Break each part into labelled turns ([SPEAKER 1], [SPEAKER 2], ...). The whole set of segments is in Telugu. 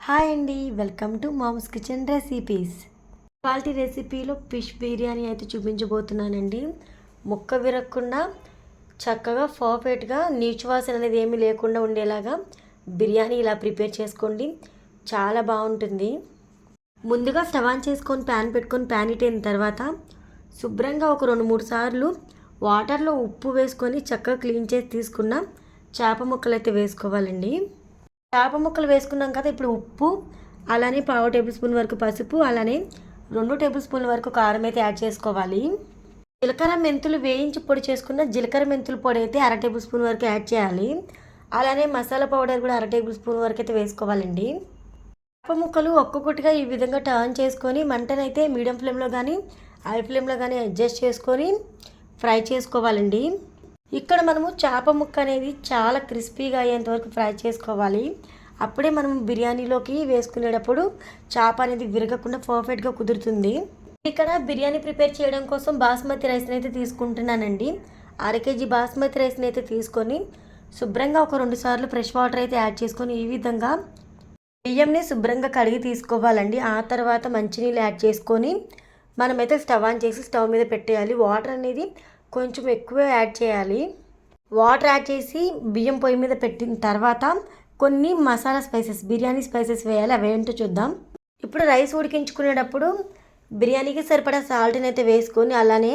[SPEAKER 1] హాయ్ అండి, welcome to mom's kitchen recipes. Quality రెసిపీలో ఫిష్ బిర్యానీ అయితే చూపించబోతున్నానండి. ముక్క విరగకుండా చక్కగా పర్ఫెక్ట్గా నీచు వాసన అనేది ఏమీ లేకుండా ఉండేలాగా బిర్యానీ ఇలా ప్రిపేర్ చేసుకోండి, చాలా బాగుంటుంది. ముందుగా స్టవ్ ఆన్ చేసుకొని ప్యాన్ పెట్టుకొని ప్యాన్ హీట్ అయిన తర్వాత శుభ్రంగా ఒక 2-3 సార్లు వాటర్లో ఉప్పు వేసుకొని చక్కగా క్లీన్ చేసి తీసుకున్న చేప ముక్కలు అయితే వేసుకోవాలండి. చేప ముక్కలు వేసుకున్నాం కదా, ఇప్పుడు ఉప్పు, అలానే 1/2 టేబుల్ స్పూన్ వరకు పసుపు, అలానే 2 టేబుల్ స్పూన్ల వరకు కారం అయితే యాడ్ చేసుకోవాలి. జీలకర్ర మెంతులు వేయించి పొడి చేసుకున్న జీలకర్ర మెంతుల పొడి అయితే 1/2 టేబుల్ స్పూన్ వరకు యాడ్ చేయాలి. అలానే మసాలా పౌడర్ కూడా 1/2 టేబుల్ స్పూన్ వరకు అయితే వేసుకోవాలండి. చేప ముక్కలు ఒక్కొక్కటిగా ఈ విధంగా టర్న్ చేసుకొని మంటనైతే మీడియం ఫ్లేమ్లో కానీ హై ఫ్లేమ్లో కానీ అడ్జస్ట్ చేసుకొని ఫ్రై చేసుకోవాలండి. ఇక్కడ మనము చేప ముక్క అనేది చాలా క్రిస్పీగా అయ్యేంత వరకు ఫ్రై చేసుకోవాలి. అప్పుడే మనం బిర్యానీలోకి వేసుకునేటప్పుడు చేప అనేది విరగకుండా పర్ఫెక్ట్గా కుదురుతుంది. ఇక్కడ బిర్యానీ ప్రిపేర్ చేయడం కోసం బాస్మతి రైస్ని అయితే తీసుకుంటున్నానండి. 1/2 కేజీ బాస్మతి రైస్ని అయితే తీసుకొని శుభ్రంగా ఒక 2 సార్లు ఫ్రెష్ వాటర్ అయితే యాడ్ చేసుకొని ఈ విధంగా బియ్యంని శుభ్రంగా కడిగి తీసుకోవాలండి. ఆ తర్వాత మంచినీళ్ళు యాడ్ చేసుకొని మనమైతే స్టవ్ ఆన్ చేసి స్టవ్ మీద పెట్టేయాలి. వాటర్ అనేది కొంచెం ఎక్కువ యాడ్ చేయాలి. వాటర్ యాడ్ చేసి బియ్యం పొయ్యి మీద పెట్టిన తర్వాత కొన్ని మసాలా స్పైసెస్, బిర్యానీ స్పైసెస్ వేయాలి. అవి ఏంటో చూద్దాం. ఇప్పుడు రైస్ ఉడికించుకునేటప్పుడు బిర్యానీకి సరిపడా సాల్ట్ని అయితే వేసుకొని అలానే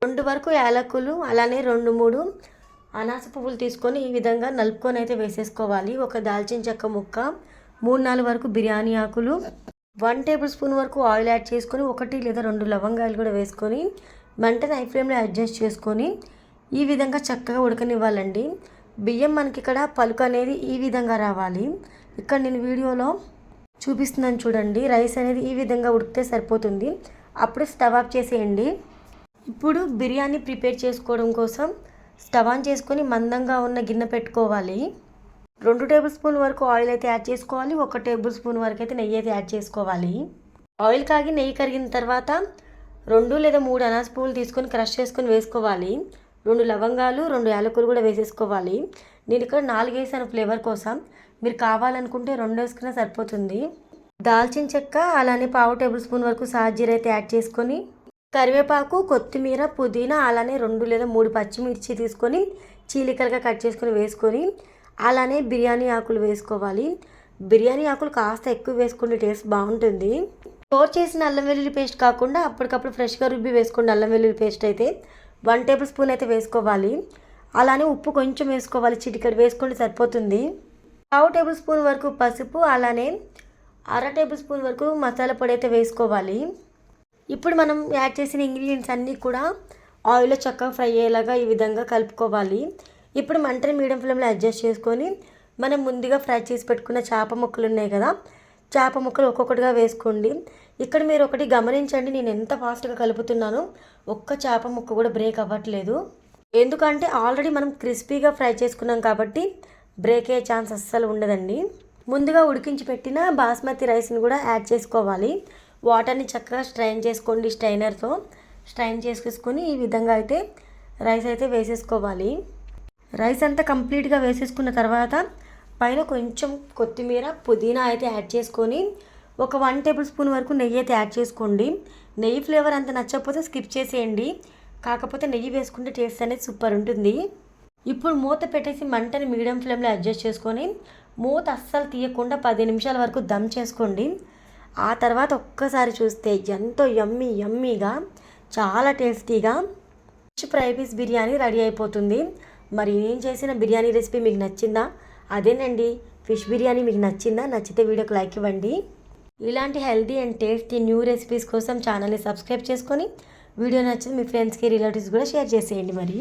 [SPEAKER 1] 2 వరకు యాలకులు, అలానే 2-3 అనాస పువ్వులు తీసుకొని ఈ విధంగా నలుపుకొని అయితే వేసేసుకోవాలి. ఒక దాల్చిన చెక్క ముక్క, 3-4 వరకు బిర్యానీ ఆకులు, 1 టేబుల్ స్పూన్ వరకు ఆయిల్ యాడ్ చేసుకొని 1 లేదా 2 లవంగాయలు కూడా వేసుకొని మంటని హై ఫ్లేమ్లో అడ్జస్ట్ చేసుకొని ఈ విధంగా చక్కగా ఉడకనివ్వాలండి. బియ్యం మనకి ఇక్కడ పలుకు అనేది ఈ విధంగా రావాలి. ఇక్కడ నేను వీడియోలో చూపిస్తున్నాను చూడండి. రైస్ అనేది ఈ విధంగా ఉడికితే సరిపోతుంది. అప్పుడు స్టవ్ ఆఫ్ చేసేయండి. ఇప్పుడు బిర్యానీ ప్రిపేర్ చేసుకోవడం కోసం స్టవ్ ఆన్ చేసుకొని మందంగా ఉన్న గిన్నె పెట్టుకోవాలి. 2 టేబుల్ స్పూన్ వరకు ఆయిల్ అయితే యాడ్ చేసుకోవాలి. 1 టేబుల్ స్పూన్ వరకు అయితే నెయ్యి అయితే యాడ్ చేసుకోవాలి. ఆయిల్ కాగి నెయ్యి కరిగిన తర్వాత 2 లేదా 3 అనాస పువ్వులు తీసుకొని క్రష్ చేసుకొని వేసుకోవాలి. 2 లవంగాలు, 2 యాలకులు కూడా వేసేసుకోవాలి. నేను ఇక్కడ 4 వేసాను ఫ్లేవర్ కోసం. మీరు కావాలనుకుంటే 2 వేసుకున్నా సరిపోతుంది. దాల్చిన చెక్క, అలానే 1/2 టేబుల్ స్పూన్ వరకు సాజీర అయితే యాడ్ చేసుకొని కరివేపాకు, కొత్తిమీర, పుదీనా, అలానే 2 లేదా 3 పచ్చిమిర్చి తీసుకొని చీలికలుగా కట్ చేసుకొని వేసుకొని అలానే బిర్యానీ ఆకులు వేసుకోవాలి. బిర్యానీ ఆకులు కాస్త ఎక్కువ వేసుకుంటే టేస్ట్ బాగుంటుంది. స్టోర్ చేసిన అల్లం వెల్లుల్లి పేస్ట్ కాకుండా అప్పటికప్పుడు ఫ్రెష్గా రుబ్బి వేసుకోండి. అల్లం వెల్లుల్లి పేస్ట్ అయితే 1 టేబుల్ స్పూన్ అయితే వేసుకోవాలి. అలానే ఉప్పు కొంచెం వేసుకోవాలి, చిటికెడు వేసుకోండి సరిపోతుంది. 1/2 టేబుల్ స్పూన్ వరకు పసుపు, అలానే 1/2 టేబుల్ స్పూన్ వరకు మసాలా పొడి అయితే వేసుకోవాలి. ఇప్పుడు మనం యాడ్ చేసిన ఇంగ్రీడియంట్స్ అన్నీ కూడా ఆయిల్లో చక్కగా ఫ్రై అయ్యేలాగా ఈ విధంగా కలుపుకోవాలి. ఇప్పుడు మంటని మీడియం ఫ్లేమ్లో అడ్జస్ట్ చేసుకొని మనం ముందుగా ఫ్రై చేసి పెట్టుకున్న చేప ముక్కలు ఉన్నాయి కదా, చేప ముక్కలు ఒక్కొక్కటిగా వేసుకోండి. ఇక్కడ మీరు ఒకటి గమనించండి, నేను ఎంత ఫాస్ట్గా కలుపుతున్నానో ఒక్క చేప ముక్క కూడా బ్రేక్ అవ్వట్లేదు. ఎందుకంటే ఆల్రెడీ మనం క్రిస్పీగా ఫ్రై చేసుకున్నాం కాబట్టి బ్రేక్ అయ్యే ఛాన్స్ అస్సలు ఉండదండి. ముందుగా ఉడికించి పెట్టిన బాస్మతి రైస్ని కూడా యాడ్ చేసుకోవాలి. వాటర్ని చక్కగా స్ట్రైన్ చేసుకోండి. స్ట్రైనర్తో స్ట్రైన్ చేసుకొని ఈ విధంగా అయితే రైస్ అయితే వేసేసుకోవాలి. రైస్ అంతా కంప్లీట్గా వేసేసుకున్న తర్వాత పైన కొంచెం కొత్తిమీర, పుదీనా అయితే యాడ్ చేసుకొని ఒక 1 టేబుల్ స్పూన్ వరకు నెయ్యి అయితే యాడ్ చేసుకోండి. నెయ్యి ఫ్లేవర్ అంత నచ్చకపోతే స్కిప్ చేసేయండి. కాకపోతే నెయ్యి వేసుకుంటే టేస్ట్ అనేది సూపర్ ఉంటుంది. ఇప్పుడు మూత పెట్టేసి మంటని మీడియం ఫ్లేమ్లో అడ్జస్ట్ చేసుకొని మూత అస్సలు తీయకుండా 10 నిమిషాల వరకు దమ్ చేసుకోండి. ఆ తర్వాత ఒక్కసారి చూస్తే ఎంతో యమ్మీగా చాలా టేస్టీగా fish fry piece biryani ready అయిపోతుంది. మరి నేను చేసిన బిర్యానీ రెసిపీ మీకు నచ్చిందా? అదేనండి, ఫిష్ బిర్యానీ మీకు నచ్చిందా? నచ్చితే వీడియోకి లైక్ ఇవ్వండి. ఇలాంటి healthy and tasty new recipes కోసం ఛానల్ని సబ్స్క్రైబ్ చేసుకొని వీడియో నచ్చితే మీ ఫ్రెండ్స్కి, రిలేటివ్స్ కూడా షేర్ చేసేయండి. మరి